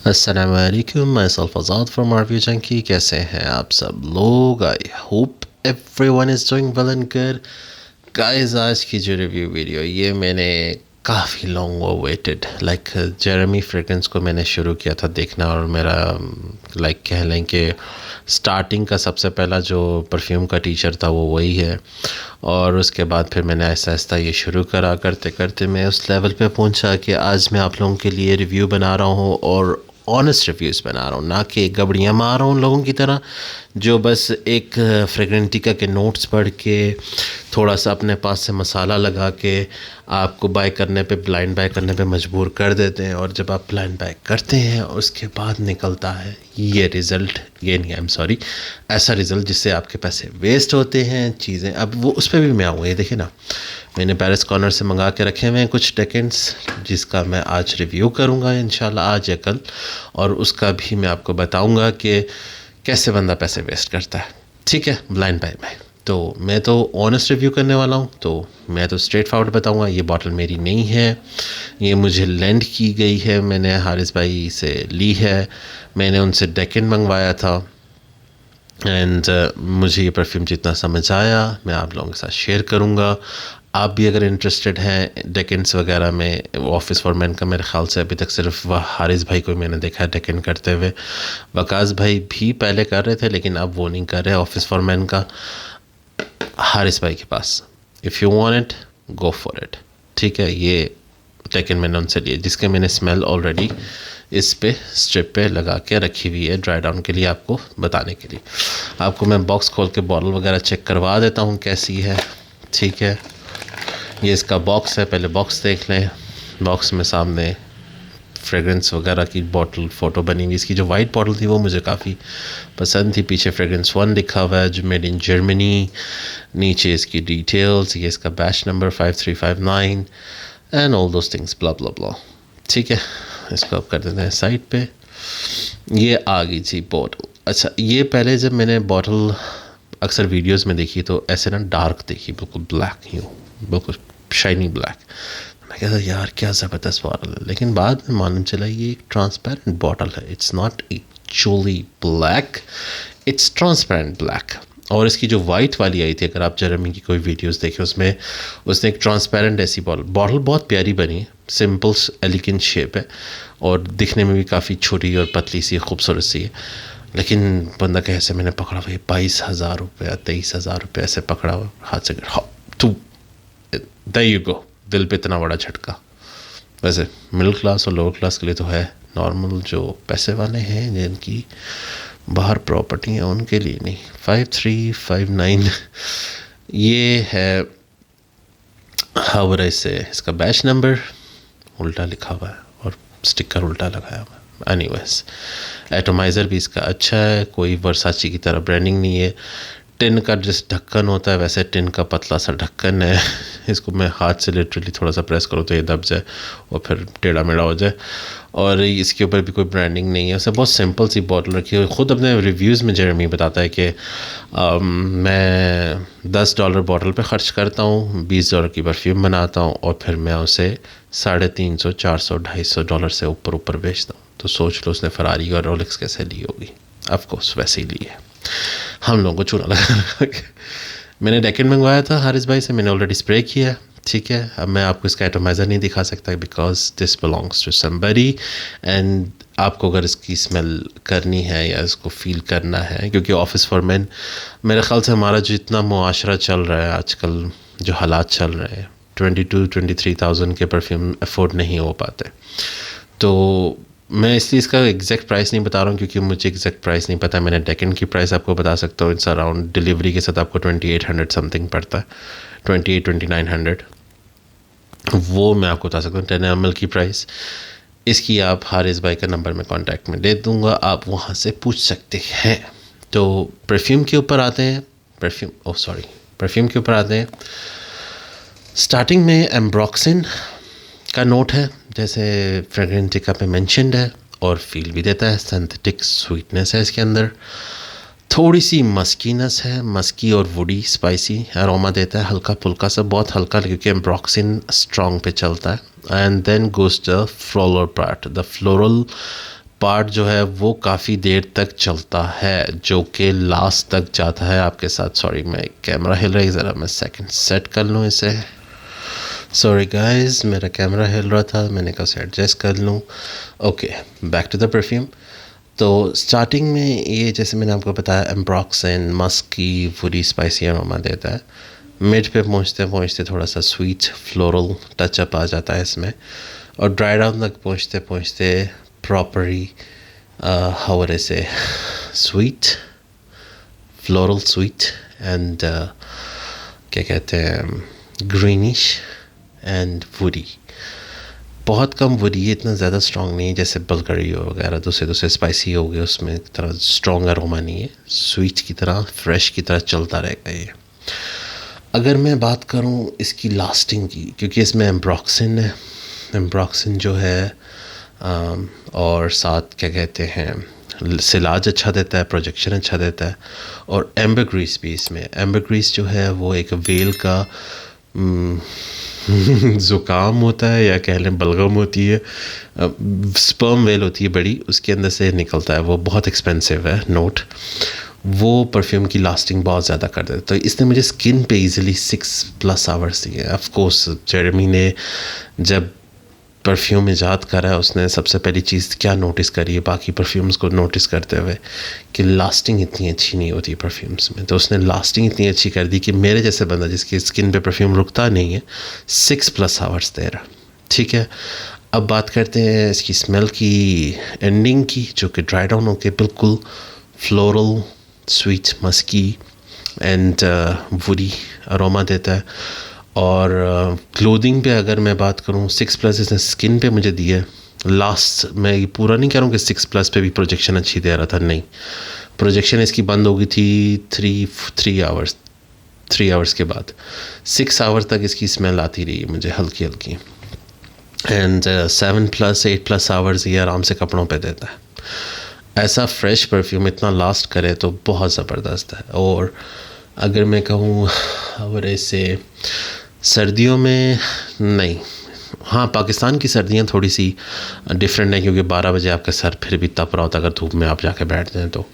अस्सलाम वालेकुम, myself Azad from review junkie. कैसे हैं आप सब लोग? I hope everyone is doing well and good. Guys, आज की जो रिव्यू वीडियो ये मैंने काफ़ी लॉन्ग अवेटेड जेरेमी फ्रेग्रेंस को मैंने शुरू किया था देखना, और मेरा कह लें कि स्टार्टिंग का सबसे पहला जो परफ्यूम का टीचर था वो वही है। और उसके बाद फिर मैंने ऐसा ऐसा ये शुरू करा, करते करते मैं उस लेवल पे पहुंचा कि आज मैं आप लोगों के लिए रिव्यू बना रहा हूँ, और ऑनेस्ट रिव्यूज़ बना रहा हूँ, ना कि गबड़ियाँ मार रहा हूँ लोगों की तरह जो बस एक फ्रेगरेंटिका के नोट्स पढ़ के थोड़ा सा अपने पास से मसाला लगा के आपको बाय करने पे, ब्लाइंड बाय करने पे मजबूर कर देते हैं। और जब आप ब्लाइंड बाय करते हैं उसके बाद निकलता है ये रिज़ल्ट, ये नहीं, आई एम सॉरी, ऐसा रिज़ल्ट जिससे आपके पैसे वेस्ट होते हैं चीज़ें। अब वो उस पर भी मैं आऊँगा। ये देखिए ना, मैंने पेरिस कॉर्नर से मंगा के रखे हुए हैं कुछ डेकेंट्स, जिसका मैं आज रिव्यू करूँगा इंशाल्लाह, आज या कल। और उसका भी मैं आपको बताऊँगा कि कैसे बंदा पैसे वेस्ट करता है, ठीक है, ब्लाइंड बाय में। तो मैं तो ऑनेस्ट रिव्यू करने वाला हूँ, तो मैं तो स्ट्रेट फॉरवर्ड बताऊँगा। ये बॉटल मेरी नहीं है, ये मुझे लेंड की गई है, मैंने हारिस भाई से ली है। मैंने उनसे डेकेन मंगवाया था, एंड मुझे ये परफ्यूम जितना समझ आया मैं आप लोगों के साथ शेयर करूँगा। आप भी अगर इंटरेस्टेड हैं डेकेंस वगैरह में, ऑफिस फॉर मैन का मेरे ख्याल से अभी तक सिर्फ वह हारिस भाई को मैंने देखा है डेकेन करते हुए। वकास भाई भी पहले कर रहे थे लेकिन अब वो नहीं कर रहे ऑफिस फॉर मैन का। हारिस भाई के पास, if you want it go for it, ठीक है। ये डेकेन मैंने उनसे लिए, जिसके मैंने स्मेल ऑलरेडी इस पे स्ट्रिप पे लगा के रखी हुई है ड्राई डाउन के लिए, आपको बताने के लिए। आपको मैं बॉक्स खोल के बॉटल वगैरह चेक करवा देता हूँ कैसी है, ठीक है। ये इसका बॉक्स है, पहले बॉक्स देख लें। बॉक्स में सामने फ्रेगरेंस वगैरह की बॉटल फ़ोटो बनी हुई। इसकी जो वाइट बॉटल थी वो मुझे काफ़ी पसंद थी। पीछे फ्रेगरेंस 1 लिखा हुआ है जो मेड इन जर्मनी। नीचे इसकी डिटेल्स, ये इसका batch number 5359 and all those things, blah blah blah, ठीक है। इसको अब कर देते हैं साइड पे। ये आ गई थी बॉटल। अच्छा, ये पहले जब मैंने बॉटल अक्सर वीडियोस में देखी तो ऐसे ना डार्क देखी, बिल्कुल ब्लैक ही हो, बिल्कुल शाइनी ब्लैक। मैं कहता यार क्या ज़बरदस्त बॉटल है, लेकिन बाद में मालूम चला ये एक ट्रांसपेरेंट बॉटल है। It's not actually black, it's transparent black. और इसकी जो वाइट वाली आई थी, अगर आप जेरेमी की कोई वीडियोस देखें उसमें उसने एक ट्रांसपेरेंट ऐसी बॉटल बहुत प्यारी बनी, सिंपल एलिगेंट शेप है और दिखने में भी काफ़ी छोटी और पतली सी खूबसूरत सी है। लेकिन बंदा कैसे मैंने पकड़ा हुआ 22,000 रुपये 23,000 रुपये ऐसे पकड़ा हुआ हाथ से, तू देयर यू गो, दिल पे इतना बड़ा झटका। वैसे मिडिल क्लास और लोअर क्लास के लिए तो है, नॉर्मल जो पैसे वाले हैं जिनकी बाहर प्रॉपर्टी है उनके लिए नहीं। 5359 ये है, हाउ वुड से, इसका बैच नंबर उल्टा लिखा हुआ है और स्टिकर उल्टा लगाया हुआ है। एनीवेज, एटोमाइज़र भी इसका अच्छा है, कोई वर्साची की तरह ब्रांडिंग नहीं है। टिन का जिस ढक्कन होता है वैसे टिन का पतला सा ढक्कन है। इसको मैं हाथ से लिटरली थोड़ा सा प्रेस करूँ तो ये दब जाए और फिर टेढ़ा मेढ़ा हो जाए। और इसके ऊपर भी कोई ब्रांडिंग नहीं है, उसे बहुत सिंपल सी बॉटल रखी है। ख़ुद अपने रिव्यूज़ में जेरेमी बताता है कि मैं $10 बॉटल पे ख़र्च करता हूँ, $20 की परफ्यूम बनाता हूँ और फिर मैं उसे $350, $400, $250 से ऊपर ऊपर बेचता हूँ। तो सोच लो उसने फरारी और रोलेक्स कैसे ली होगी। ऑफकोर्स वैसे ही ली है, हम लोगों को चूना लगा। मैंने डेकेन मंगवाया था हारिस भाई से, मैंने ऑलरेडी स्प्रे किया है, ठीक है। अब मैं आपको इसका एटोमाइज़र नहीं दिखा सकता because this belongs to somebody, and आपको अगर इसकी स्मेल करनी है या इसको फील करना है, क्योंकि ऑफिस फॉर मैन, मेरे ख्याल से हमारा जो इतना मुआशरा चल रहा है आजकल, जो हालात चल रहे हैं, 22-23,000 के परफ्यूम अफोर्ड नहीं हो पाते। तो मैं इसलिए इसका एग्जैक्ट प्राइस नहीं बता रहा हूँ क्योंकि मुझे एग्जैक्ट प्राइस नहीं पता। मैंने डेकेन की प्राइस आपको बता सकता हूँ, इट्स अराउंड डिलीवरी के साथ आपको 2800 समथिंग पड़ता है, 28-2900 वो मैं आपको बता सकता हूँ। 10 ml की प्राइस इसकी आप हारिस भाई का नंबर में कांटेक्ट में दे दूँगा, आप वहाँ से पूछ सकते हैं। तो परफ्यूम के ऊपर आते हैं, परफ्यूम के ऊपर आते हैं। स्टार्टिंग में एम्ब्रॉक्सिन का नोट है, जैसे फ्रेग्रेंटिका पे मेंशन्ड है, और फील भी देता है, सिंथेटिक स्वीटनेस है इसके अंदर, थोड़ी सी मस्कीनेस है, मस्की और वुडी स्पाइसी अरोमा देता है, हल्का फुल्का सा, बहुत हल्का क्योंकि एम्ब्रॉक्सिन स्ट्रॉन्ग पे चलता है। And then goes the floral part, the floral part जो है वो काफ़ी देर तक चलता है, जो कि लास्ट तक जाता है आपके साथ। सॉरी, मैं कैमरा हिल रही, ज़रा मैं सेकंड सेट कर लूँ इसे। सॉरी गाइस, मेरा कैमरा हिल रहा था, मैंने कहा उसे एडजस्ट कर लूँ। Okay, back to the perfume. तो स्टार्टिंग में ये, जैसे मैंने आपको बताया, ambroxan musky woody spicy aroma देता है। मिड पे पहुँचते पहुँचते थोड़ा सा स्वीट फ्लोरल टचअप आ जाता है इसमें, और ड्राई डाउन तक पहुँचते पहुँचते प्रॉपरली हाउ वुड आई से स्वीट फ्लोरल स्वीट एंड क्या कहते हैं, ग्रीनिश एंड वुडी। बहुत कम वुडी है, इतना ज़्यादा स्ट्रॉन्ग नहीं है जैसे बल्गरी वगैरह दूसरे दूसरे स्पाइसी हो गए, उसमें तरह स्ट्रॉन्ग अरोमा नहीं है। स्वीट की तरह, फ्रेश की तरह चलता रहेगा ये। अगर मैं बात करूं इसकी लास्टिंग की, क्योंकि इसमें एम्ब्रॉक्सन है, एम्ब्रॉक्सन जो है और साथ क्या कहते हैं, सिलाज अच्छा देता है, प्रोजेक्शन अच्छा देता है, और एम्बरग्रीस भी इसमें। एम्बरग्रीस जो है वो एक वेल का ज़ुकाम होता है, या कह लें बलगम होती है, स्पर्म वेल होती है बड़ी, उसके अंदर से निकलता है, वो बहुत एक्सपेंसिव है नोट। वो परफ्यूम की लास्टिंग बहुत ज़्यादा कर देता है। तो इसने मुझे स्किन पे इजीली 6+ आवर्स दिए। ऑफ कोर्स जेरेमी ने जब परफ्यूम ईजाद करा है, उसने सबसे पहली चीज़ क्या नोटिस करी है बाकी परफ्यूम्स को नोटिस करते हुए, कि लास्टिंग इतनी अच्छी नहीं होती परफ्यूम्स में। तो उसने लास्टिंग इतनी अच्छी कर दी कि मेरे जैसे बंदा जिसकी स्किन पे परफ्यूम रुकता नहीं है, 6+ आवर्स दे रहा। ठीक है, अब बात करते हैं इसकी स्मेल की एंडिंग की, जो कि ड्राई डाउन होकर बिल्कुल floral sweet musky and woody aroma देता है। और क्लोथिंग पे अगर मैं बात करूँ, 6+ इसने स्किन पे मुझे दिया है। लास्ट मैं ये पूरा नहीं कह रहा हूँ कि 6+ पे भी प्रोजेक्शन अच्छी दे रहा था, नहीं, प्रोजेक्शन इसकी बंद हो गई थी 3 आवर्स के बाद। 6 आवर तक इसकी स्मेल आती रही मुझे हल्की हल्की, एंड 7+ 8+ आवर्स ये आराम से कपड़ों पे देता है। ऐसा फ्रेश परफ्यूम इतना लास्ट करे तो बहुत ज़बरदस्त है। और अगर मैं कहूँ और ऐसे सर्दियों में नहीं, हाँ, पाकिस्तान की सर्दियाँ थोड़ी सी डिफरेंट है, क्योंकि 12 बजे आपका सर फिर भी तप रहा होता है अगर धूप में आप जाके बैठते हैं। तो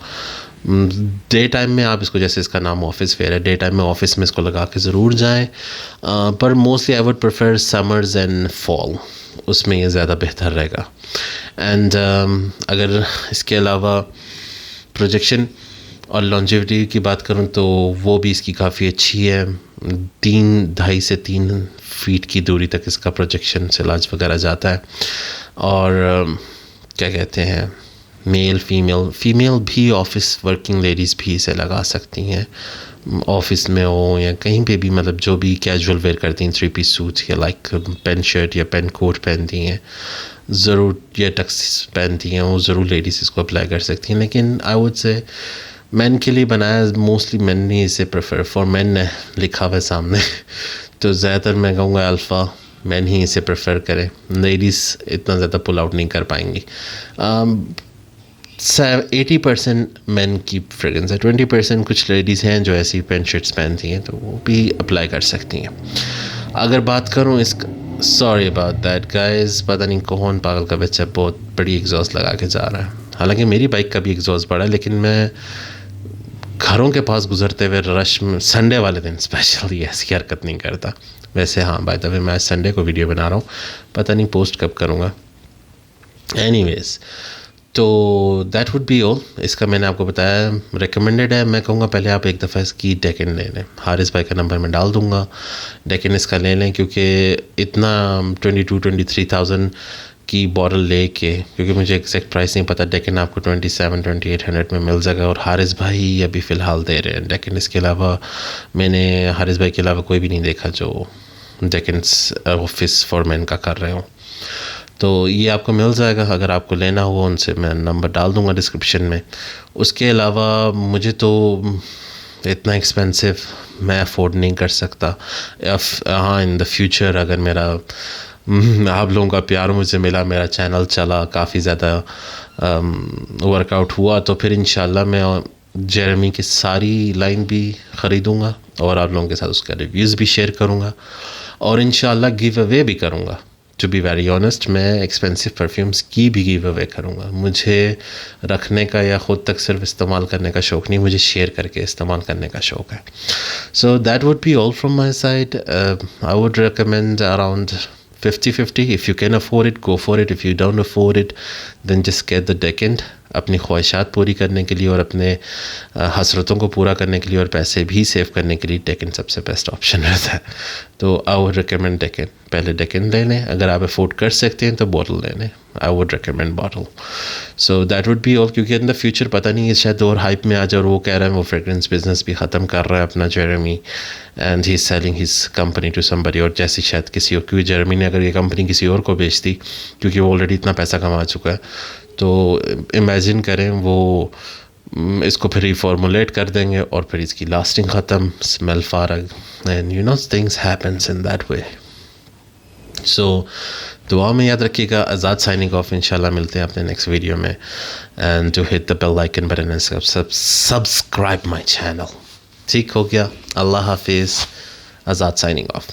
डे टाइम में आप इसको, जैसे इसका नाम ऑफिस फेयर है, डे टाइम में ऑफिस में इसको लगा के ज़रूर जाएं, पर mostly I would prefer summers and fall, उसमें ये ज़्यादा बेहतर रहेगा। एंड अगर इसके अलावा प्रोजेक्शन और लॉन्जेविटी की बात करूं तो वो भी इसकी काफ़ी अच्छी है। 2.5 से 3 फीट की दूरी तक इसका प्रोजेक्शन सिलाज वगैरह जाता है। और क्या कहते हैं, मेल फीमेल भी, ऑफिस वर्किंग लेडीज़ भी इसे लगा सकती हैं, ऑफिस में हो या कहीं पे भी, मतलब जो भी कैजुअल वेयर करती हैं, 3 पीस सूट या लाइक पेन शर्ट या पेन कोट पहनती हैं ज़रूर, या टक्स पहनती हैं, वो ज़रूर लेडीज़ इसको अप्लाई कर सकती हैं। लेकिन आई वुड से मैन के लिए बनाया, मोस्टली मैन ने इसे प्रेफर फॉर मैन लिखा हुआ है सामने तो ज़्यादातर मैं कहूँगा अल्फ़ा मैन ही इसे प्रेफर करें, लेडीज़ इतना ज़्यादा पुल आउट नहीं कर पाएंगी। 80% मैन की फ्रेगरेंस है, 20% कुछ लेडीज़ हैं जो ऐसी पेंट शर्ट्स पहनती हैं, तो वो भी अप्लाई कर सकती हैं। अगर बात करूँ इसका, सॉरी अबाउट दैट गाइस, पता नहीं कौन पागल का बच्चा बहुत बड़ी एग्जॉस्ट लगा के जा रहा है। हालांकि मेरी बाइक का भी एग्जॉस्ट बड़ा है, लेकिन मैं घरों के पास गुजरते हुए रश में संडे वाले दिन स्पेशली ऐसी हरकत नहीं करता। वैसे हाँ, बाय द वे मैं संडे को वीडियो बना रहा हूँ, पता नहीं पोस्ट कब करूँगा। एनीवेज, तो दैट वुड बी ऑल। इसका मैंने आपको बताया रिकमेंडेड है। मैं कहूँगा पहले आप एक दफ़ा इसकी डेकन ले लें, हारिस भाई का नंबर मैं डाल दूँगा, डेकन इसका ले लें, क्योंकि इतना 22-23,000 की बॉटल लेके, क्योंकि मुझे एग्जैक्ट प्राइस नहीं पता, डेकन आपको 27-2800 में मिल जाएगा, और हारिस भाई अभी फ़िलहाल दे रहे हैं डेकन। इसके अलावा मैंने हारिस भाई के अलावा कोई भी नहीं देखा जो डेकन्स ऑफिस फॉर मैन का कर रहे हो। तो ये आपको मिल जाएगा, अगर आपको लेना हो उनसे मैं नंबर डाल दूंगा डिस्क्रिप्शन में। उसके अलावा मुझे तो इतना एक्सपेंसिव मैं अफोर्ड नहीं कर सकता। हाँ, इन द फ्यूचर अगर मेरा आप लोगों का प्यार मुझे मिला, मेरा चैनल चला, काफ़ी ज़्यादा वर्कआउट हुआ, तो फिर इंशाल्लाह मैं जेरेमी की सारी लाइन भी ख़रीदूँगा और आप लोगों के साथ उसका रिव्यूज़ भी शेयर करूँगा, और इंशाल्लाह गिव अवे भी करूँगा। टू बी वेरी ऑनेस्ट मैं एक्सपेंसिव परफ्यूम्स की भी गिव अवे करूँगा। मुझे रखने का या ख़ुद तक सिर्फ इस्तेमाल करने का शौक़ नहीं, मुझे शेयर करके इस्तेमाल करने का शौक़ है। So that would be all from my side. I would recommend around 50-50. If you can afford it, go for it. If you don't afford it, then just get the decant. अपनी ख्वाहिशात पूरी करने के लिए और अपने हसरतों को पूरा करने के लिए और पैसे भी सेव करने के लिए डेकेंट सबसे बेस्ट ऑप्शन रहता है। तो आई वुड रिकमेंड डेकेंट। पहले डेकेंट ले लें, अगर आप अफोर्ड कर सकते हैं तो बॉटल ले लें। I would recommend bottle. So that would be all, क्योंकि इन द फ्यूचर पता नहीं है शायद और हाइप में आ जाए और वो कह रहा है वो फ्रेगरेंस बिजनेस भी ख़त्म कर रहा है अपना Jeremy, and he is selling his company to somebody. और जैसी शायद किसी और, क्योंकि जेरेमी ने अगर ये कंपनी किसी और को बेच दी क्योंकि वो ऑलरेडी इतना पैसा कमा चुका है, तो इमेजिन करें वो इसको फिर रिफॉर्मुलेट कर देंगे और फिर इसकी लास्टिंग ख़त्म, स्मेल फारग, and you know things happens in that way. So दुआ में याद रखिएगा। Azad signing off. इंशाल्लाह मिलते हैं अपने नेक्स्ट वीडियो में। And to hit the bell icon button and subscribe my channel. ठीक हो गया। अल्लाह हाफिज़। Azad signing of.